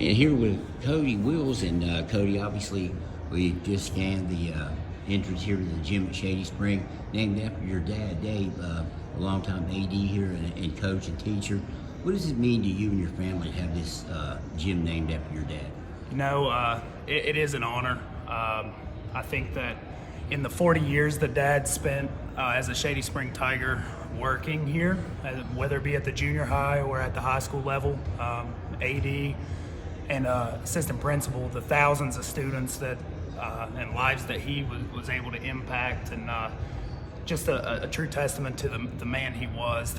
And here with Cody Wells, and Cody, obviously, we just scanned the entrance here to the gym at Shady Spring, named after your dad, Dave, a longtime AD here and coach and teacher. What does it mean to you and your family to have this gym named after your dad? It is an honor. I think that in the 40 years that Dad spent as a Shady Spring Tiger working here, whether it be at the junior high or at the high school level, AD and assistant principal, the thousands of students that and lives that he was able to impact, and just a true testament to the man he was.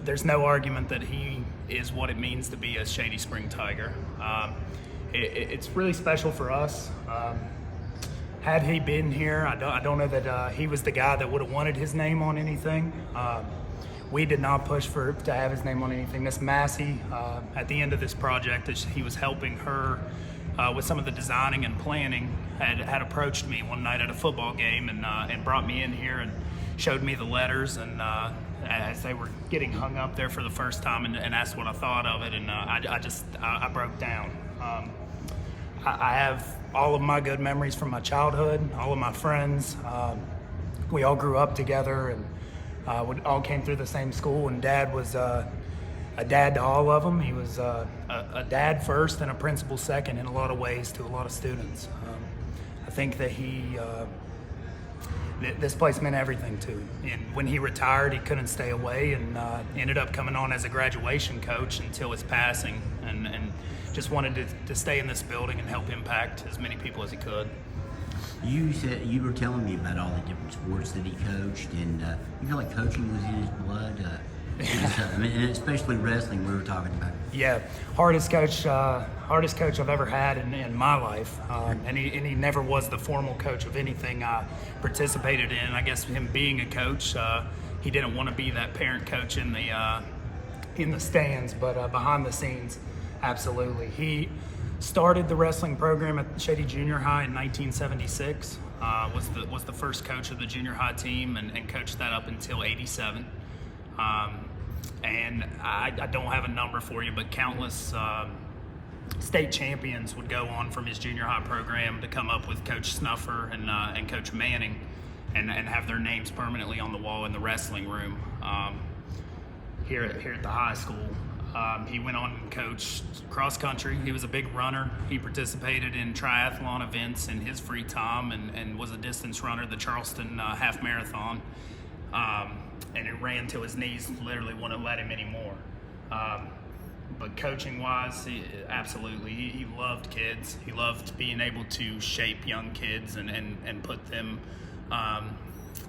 There's no argument that he is what it means to be a Shady Spring Tiger. It's really special for us. Had he been here, I don't know that he was the guy that would have wanted his name on anything. We did not push to have his name on anything. Miss Massey, at the end of this project, that he was helping her with some of the designing and planning, had approached me one night at a football game and brought me in here and showed me the letters, and as they were getting hung up there for the first time, and asked what I thought of it, and I broke down. I have all of my good memories from my childhood, all of my friends. We all grew up together, and we all came through the same school, and Dad was a dad to all of them. He was a dad first and a principal second in a lot of ways to a lot of students. I think that this place meant everything to him. And when he retired, he couldn't stay away, and ended up coming on as a graduation coach until his passing, and just wanted to stay in this building and help impact as many people as he could. You said you were telling me about all the different sports that he coached, and you feel like coaching was in his blood. And especially wrestling, we were talking about. Yeah, hardest coach I've ever had in my life, and he never was the formal coach of anything I participated in. I guess him being a coach, he didn't want to be that parent coach in the stands, but behind the scenes, absolutely. He started the wrestling program at Shady Junior High in 1976. Was the first coach of the junior high team, and coached that up until '87. And I don't have a number for you, but countless state champions would go on from his junior high program to come up with Coach Snuffer and Coach Manning, and have their names permanently on the wall in the wrestling room here at the high school. He went on and coached cross country. He was a big runner. He participated in triathlon events in his free time, and was a distance runner, the Charleston half marathon. And it ran till his knees literally wouldn't let him anymore. But coaching-wise, absolutely, he loved kids. He loved being able to shape young kids and put them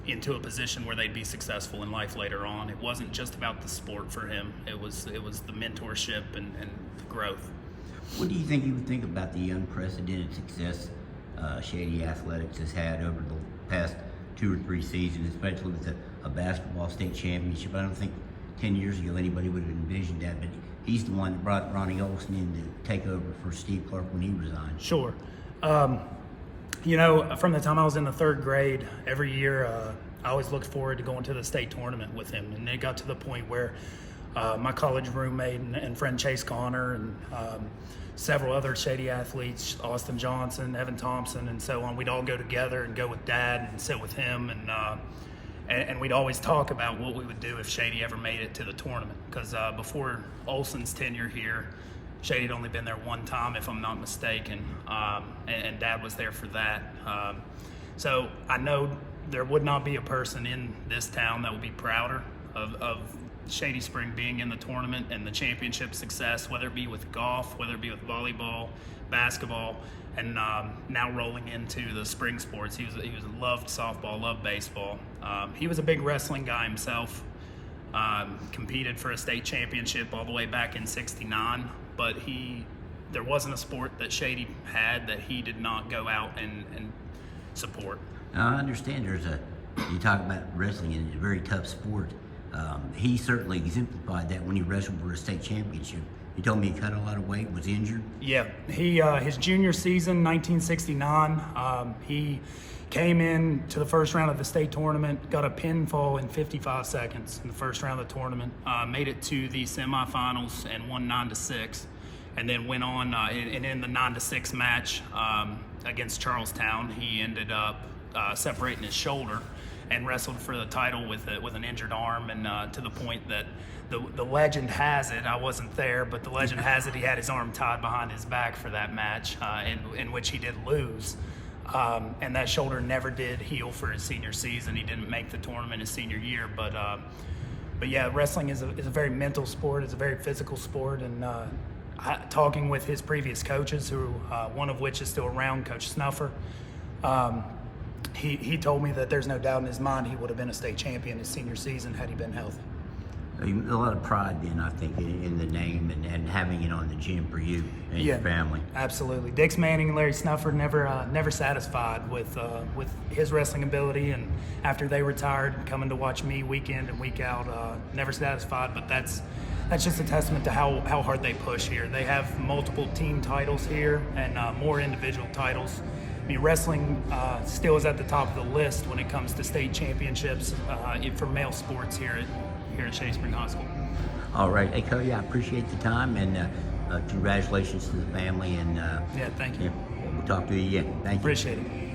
into a position where they'd be successful in life later on. It wasn't just about the sport for him. It was the mentorship and the growth. What do you think would think about the unprecedented success Shady Athletics has had over the past 2 or 3 seasons, especially with a basketball state championship? I don't think 10 years ago anybody would have envisioned that, but he's the one that brought Ronnie Olson in to take over for Steve Clark when he resigned. Sure. From the time I was in the 3rd grade, every year I always looked forward to going to the state tournament with him, and it got to the point where my college roommate and friend Chase Connor and several other Shady athletes, Austin Johnson, Evan Thompson, and so on, we'd all go together and go with Dad and sit with him, and we'd always talk about what we would do if Shady ever made it to the tournament. Because before Olson's tenure here, Shady had only been there one time, if I'm not mistaken, and Dad was there for that. So I know there would not be a person in this town that would be prouder of Shady Spring being in the tournament and the championship success, whether it be with golf, whether it be with volleyball, basketball, and now rolling into the spring sports. He loved softball, loved baseball. He was a big wrestling guy himself. Competed for a state championship all the way back in '69, but there wasn't a sport that Shady had that he did not go out and support. Now, I understand you talk about wrestling, and it's a very tough sport. He certainly exemplified that when he wrestled for a state championship. You told me he cut a lot of weight, was injured? Yeah, his junior season, 1969, he came in to the first round of the state tournament, got a pinfall in 55 seconds in the first round of the tournament, made it to the semifinals and won 9-6. and then went on and in the 9-6 match against Charlestown, he ended up separating his shoulder and wrestled for the title with an injured arm, and to the point that the legend has it, I wasn't there, but the legend has it he had his arm tied behind his back for that match, in which he did lose. And that shoulder never did heal for his senior season. He didn't make the tournament his senior year, but yeah, wrestling is a very mental sport. It's a very physical sport, and talking with his previous coaches, who one of which is still around, Coach Snuffer, he told me that there's no doubt in his mind he would have been a state champion his senior season had he been healthy. A lot of pride then, I think, in the name and having it on the gym for you and your family. Absolutely. Dix Manning and Larry Snuffer never satisfied with his wrestling ability, and after they retired, coming to watch me week in and week out, never satisfied. But that's just a testament to how hard they push here. They have multiple team titles here and more individual titles. I mean, wrestling still is at the top of the list when it comes to state championships for male sports here at Shady Spring High School. All right. Hey, Cody, I appreciate the time, and congratulations to the family. And yeah, thank you. We'll talk to you again. Thank you. Appreciate it.